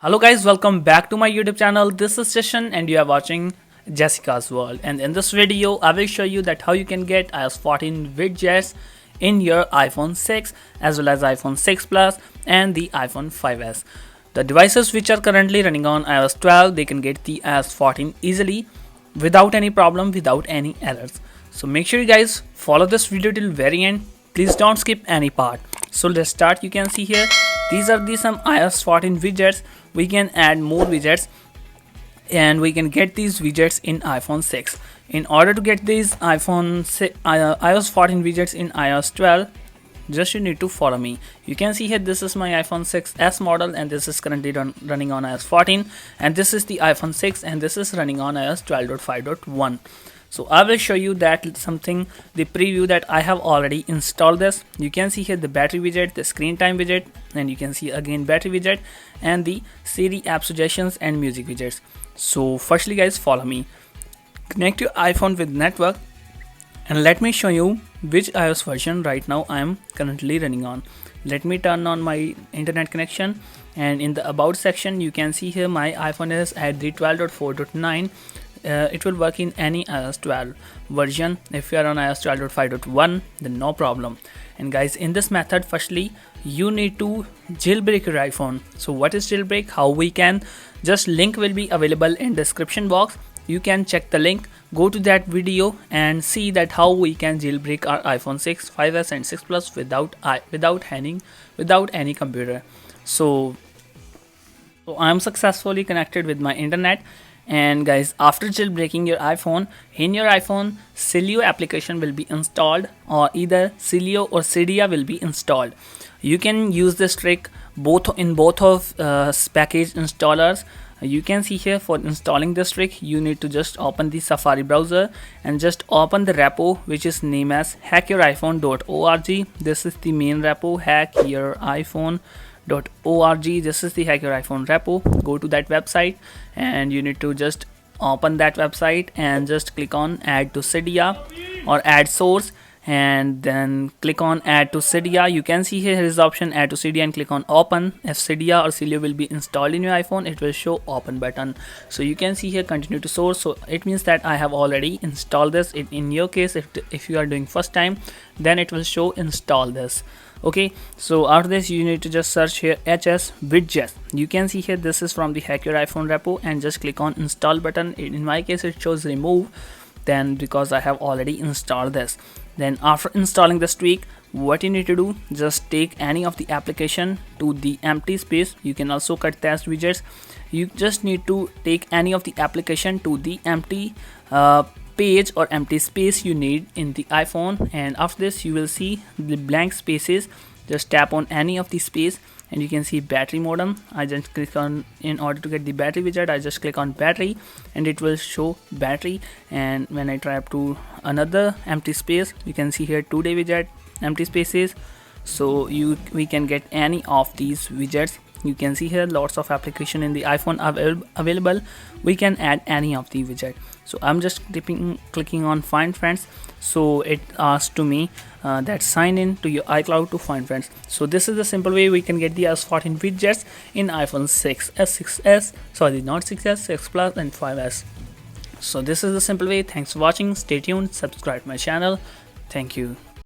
Hello guys, welcome back to my YouTube channel. This is Session and you are watching Jessica's World, and in this video I will show you that how you can get iOS 14 widgets in your iPhone 6 as well as iPhone 6 Plus and the iPhone 5s. The devices which are currently running on iOS 12, they can get the iOS 14 easily without any problem, without any errors. So make sure you guys follow this video till very end. Please don't skip any part. So let's start. You can see here these are the some iOS 14 widgets. We can add more widgets and we can get these widgets in iPhone 6. In order to get these iOS 14 widgets in iOS 12, just you need to follow me. You can see here this is my iPhone 6s model and this is currently running on iOS 14, and this is the iPhone 6 and this is running on iOS 12.5.1. So I will show you that something, the preview that I have already installed this. You can see here the battery widget, the screen time widget, and you can see again battery widget and the Siri app suggestions and music widgets. So firstly guys, follow me. Connect your iPhone with network and let me show you which iOS version right now I am currently running on. Let me turn on my internet connection, and in the about section you can see here my iPhone is at the 12.4.9. It will work in any iOS 12 version. If you are on iOS 12.5.1, then no problem. And guys, in this method, firstly you need to jailbreak your iPhone. So what is jailbreak? How we can, just link will be available in description box. You can check the link, go to that video and see that how we can jailbreak our iPhone 6, 5s and 6 Plus without any computer. So I am successfully connected with my internet. And guys, after jailbreaking your iPhone, in your iPhone Sileo application will be installed, or either Sileo or Cydia will be installed. You can use this trick both of package installers. You can see here for installing this trick you need to just open the Safari browser and just open the repo which is named as hackyouriphone.org. This is the main repo, hackyouriphone.org. This is the Hack Your iPhone repo. Go to that website and you need to just open that website and just click on add to Cydia or add source, and then click on add to Cydia. You can see here is the option add to Cydia and click on open. If Cydia or Sileo will be installed in your iPhone, it will show open button. So you can see here continue to source, so it means that I have already installed this. In your case, if you are doing first time, then it will show install this. Okay, so after this you need to just search here HS widgets. You can see here this is from the Hack Your iPhone repo, and just click on install button. In my case it shows remove, then because I have already installed this. Then after installing this tweak, what you need to do, just take any of the application to the empty space. You can also cut test widgets. You just need to take any of the application to the empty page or empty space you need in the iPhone, and after this you will see the blank spaces. Just tap on any of the space and you can see battery modem. I just click on, in order to get the battery widget, I just click on battery and it will show battery. And when I tap to another empty space, you can see here today widget, empty spaces. So we can get any of these widgets. You can see here lots of application in the iPhone available. We can add any of the widget. So I'm just clicking on find friends. So it asks to me that sign in to your iCloud to find friends. So this is the simple way we can get the iOS 14 widgets in iPhone 6s, 6s, sorry, not 6s, 6 Plus and 5s. So this is the simple way. Thanks for watching. Stay tuned, subscribe to my channel. Thank you.